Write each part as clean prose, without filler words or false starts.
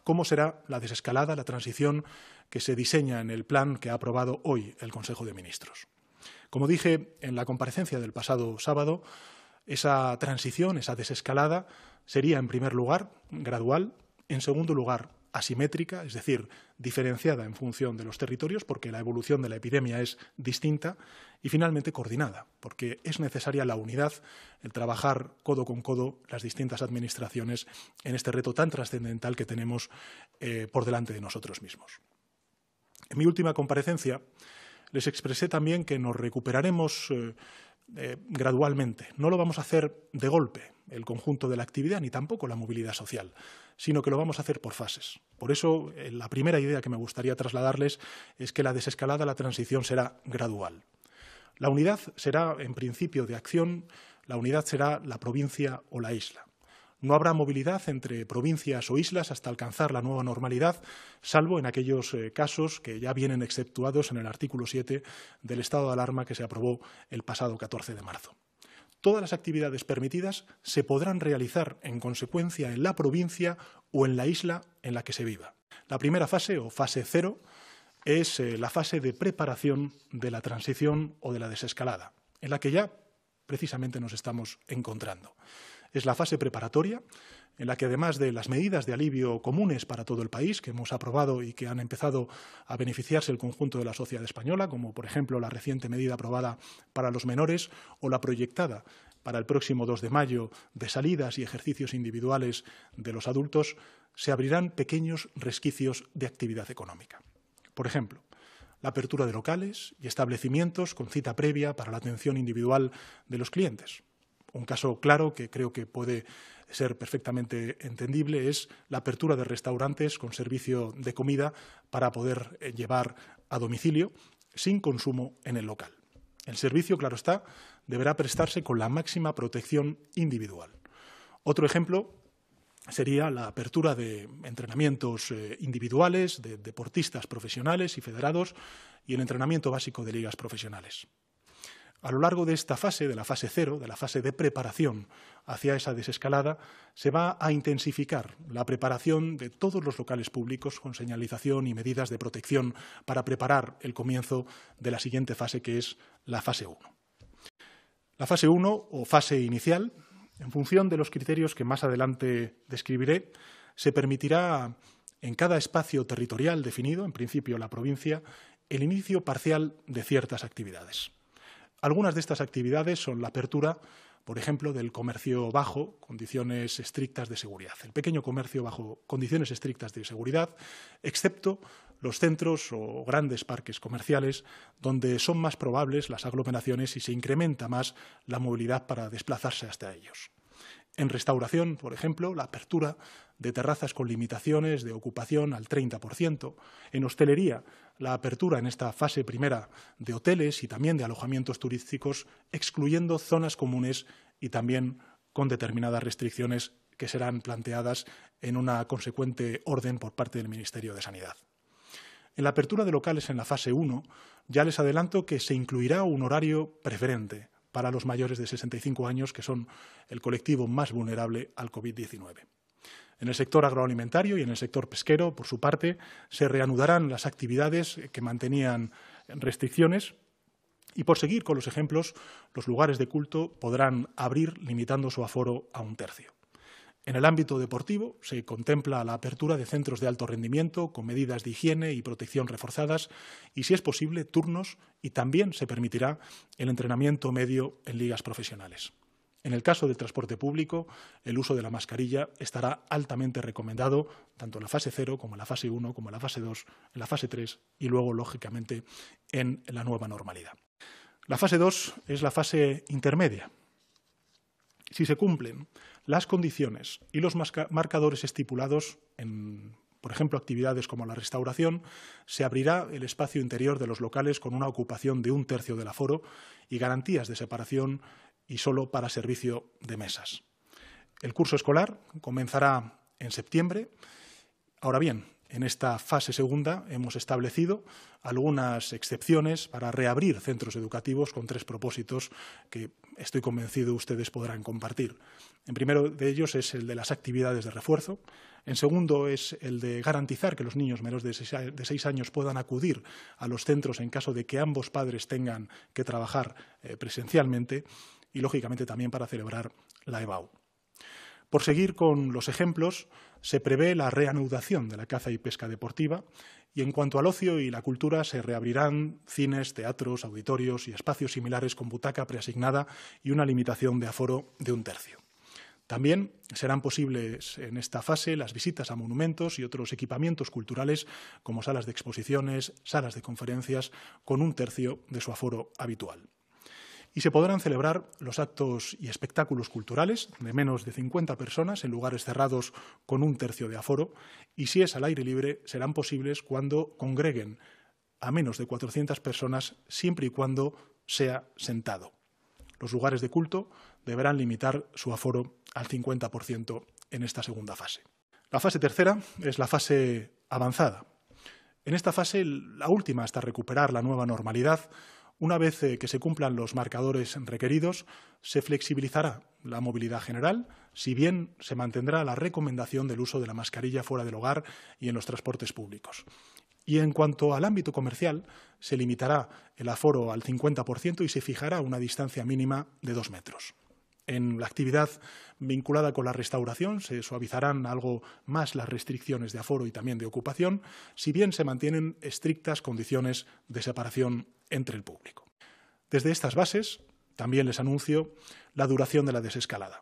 cómo será la desescalada, la transición que se diseña en el plan que ha aprobado hoy el Consejo de Ministros. Como dije en la comparecencia del pasado sábado, esa transición, esa desescalada, sería en primer lugar gradual, en segundo lugar asimétrica, es decir, diferenciada en función de los territorios, porque la evolución de la epidemia es distinta, y finalmente coordinada, porque es necesaria la unidad, el trabajar codo con codo las distintas administraciones en este reto tan trascendental que tenemos por delante de nosotros mismos. En mi última comparecencia les expresé también que nos recuperaremos gradualmente. No lo vamos a hacer de golpe, el conjunto de la actividad, ni tampoco la movilidad social, sino que lo vamos a hacer por fases. Por eso, la primera idea que me gustaría trasladarles es que la desescalada, la transición será gradual. La unidad será, en principio de acción, la unidad será la provincia o la isla. No habrá movilidad entre provincias o islas hasta alcanzar la nueva normalidad, salvo en aquellos casos que ya vienen exceptuados en el artículo 7 del estado de alarma que se aprobó el pasado 14 de marzo. Todas las actividades permitidas se podrán realizar en consecuencia en la provincia o en la isla en la que se viva. La primera fase, o fase 0, es la fase de preparación de la transición o de la desescalada, en la que ya precisamente nos estamos encontrando. Es la fase preparatoria, en la que además de las medidas de alivio comunes para todo el país que hemos aprobado y que han empezado a beneficiarse el conjunto de la sociedad española, como por ejemplo la reciente medida aprobada para los menores o la proyectada para el próximo 2 de mayo de salidas y ejercicios individuales de los adultos, se abrirán pequeños resquicios de actividad económica. Por ejemplo, la apertura de locales y establecimientos con cita previa para la atención individual de los clientes. Un caso claro que creo que puede ser perfectamente entendible es la apertura de restaurantes con servicio de comida para poder llevar a domicilio sin consumo en el local. El servicio, claro está, deberá prestarse con la máxima protección individual. Otro ejemplo sería la apertura de entrenamientos individuales de deportistas profesionales y federados y el entrenamiento básico de ligas profesionales. A lo largo de esta fase, de la fase 0, de la fase de preparación hacia esa desescalada, se va a intensificar la preparación de todos los locales públicos con señalización y medidas de protección para preparar el comienzo de la siguiente fase, que es la fase 1. La fase 1, o fase inicial, en función de los criterios que más adelante describiré, se permitirá en cada espacio territorial definido, en principio la provincia, el inicio parcial de ciertas actividades. Algunas de estas actividades son la apertura, por ejemplo, del comercio bajo condiciones estrictas de seguridad, el pequeño comercio bajo condiciones estrictas de seguridad, excepto los centros o grandes parques comerciales donde son más probables las aglomeraciones y se incrementa más la movilidad para desplazarse hasta ellos. En restauración, por ejemplo, la apertura de terrazas con limitaciones de ocupación al 30%. En hostelería, la apertura en esta fase primera de hoteles y también de alojamientos turísticos, excluyendo zonas comunes y también con determinadas restricciones que serán planteadas en una consecuente orden por parte del Ministerio de Sanidad. En la apertura de locales en la fase 1, ya les adelanto que se incluirá un horario preferente para los mayores de 65 años, que son el colectivo más vulnerable al COVID-19. En el sector agroalimentario y en el sector pesquero, por su parte, se reanudarán las actividades que mantenían restricciones y, por seguir con los ejemplos, los lugares de culto podrán abrir limitando su aforo a 1/3. En el ámbito deportivo se contempla la apertura de centros de alto rendimiento con medidas de higiene y protección reforzadas y, si es posible, turnos, y también se permitirá el entrenamiento medio en ligas profesionales. En el caso del transporte público, el uso de la mascarilla estará altamente recomendado tanto en la fase 0 como en la fase 1, como en la fase 2, en la fase 3 y luego, lógicamente, en la nueva normalidad. La fase 2 es la fase intermedia. Si se cumplen las condiciones y los marcadores estipulados en, por ejemplo, actividades como la restauración, se abrirá el espacio interior de los locales con una ocupación de 1/3 del aforo y garantías de separación y solo para servicio de mesas. El curso escolar comenzará en septiembre. Ahora bien, En esta fase segunda hemos establecido algunas excepciones para reabrir centros educativos con 3 propósitos que estoy convencido ustedes podrán compartir. En primero de ellos es el de las actividades de refuerzo. En segundo es el de garantizar que los niños menores de 6 años puedan acudir a los centros en caso de que ambos padres tengan que trabajar presencialmente y, lógicamente, también para celebrar la EBAU. Por seguir con los ejemplos, se prevé la reanudación de la caza y pesca deportiva y, en cuanto al ocio y la cultura, se reabrirán cines, teatros, auditorios y espacios similares con butaca preasignada y una limitación de aforo de 1/3. También serán posibles en esta fase las visitas a monumentos y otros equipamientos culturales como salas de exposiciones, salas de conferencias, con 1/3 de su aforo habitual. Y se podrán celebrar los actos y espectáculos culturales de menos de 50 personas en lugares cerrados con 1/3 de aforo, y si es al aire libre serán posibles cuando congreguen a menos de 400 personas siempre y cuando sea sentado. Los lugares de culto deberán limitar su aforo al 50% en esta segunda fase. La fase tercera es la fase avanzada. En esta fase, la última hasta recuperar la nueva normalidad, una vez que se cumplan los marcadores requeridos, se flexibilizará la movilidad general, si bien se mantendrá la recomendación del uso de la mascarilla fuera del hogar y en los transportes públicos. Y en cuanto al ámbito comercial, se limitará el aforo al 50% y se fijará una distancia mínima de 2 metros. En la actividad vinculada con la restauración se suavizarán algo más las restricciones de aforo y también de ocupación, si bien se mantienen estrictas condiciones de separación entre el público. Desde estas bases, también les anuncio la duración de la desescalada.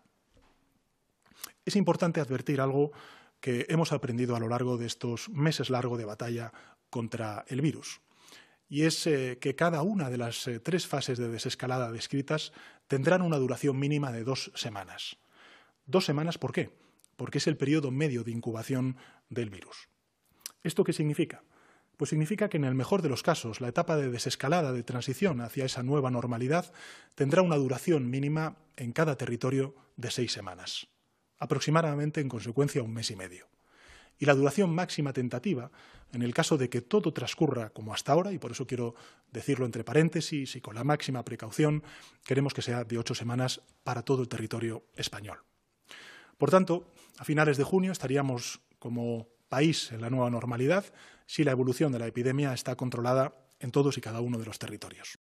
Es importante advertir algo que hemos aprendido a lo largo de estos meses largos de batalla contra el virus. Y es que cada una de las 3 fases de desescalada descritas tendrán una duración mínima de 2 semanas. 2 semanas, ¿por qué? Porque es el periodo medio de incubación del virus. ¿Esto qué significa? Pues significa que en el mejor de los casos la etapa de desescalada de transición hacia esa nueva normalidad tendrá una duración mínima en cada territorio de 6 semanas, aproximadamente en consecuencia 1 mes y medio. Y la duración máxima tentativa, en el caso de que todo transcurra como hasta ahora, y por eso quiero decirlo entre paréntesis y con la máxima precaución, queremos que sea de 8 semanas para todo el territorio español. Por tanto, a finales de junio estaríamos como país en la nueva normalidad si la evolución de la epidemia está controlada en todos y cada uno de los territorios.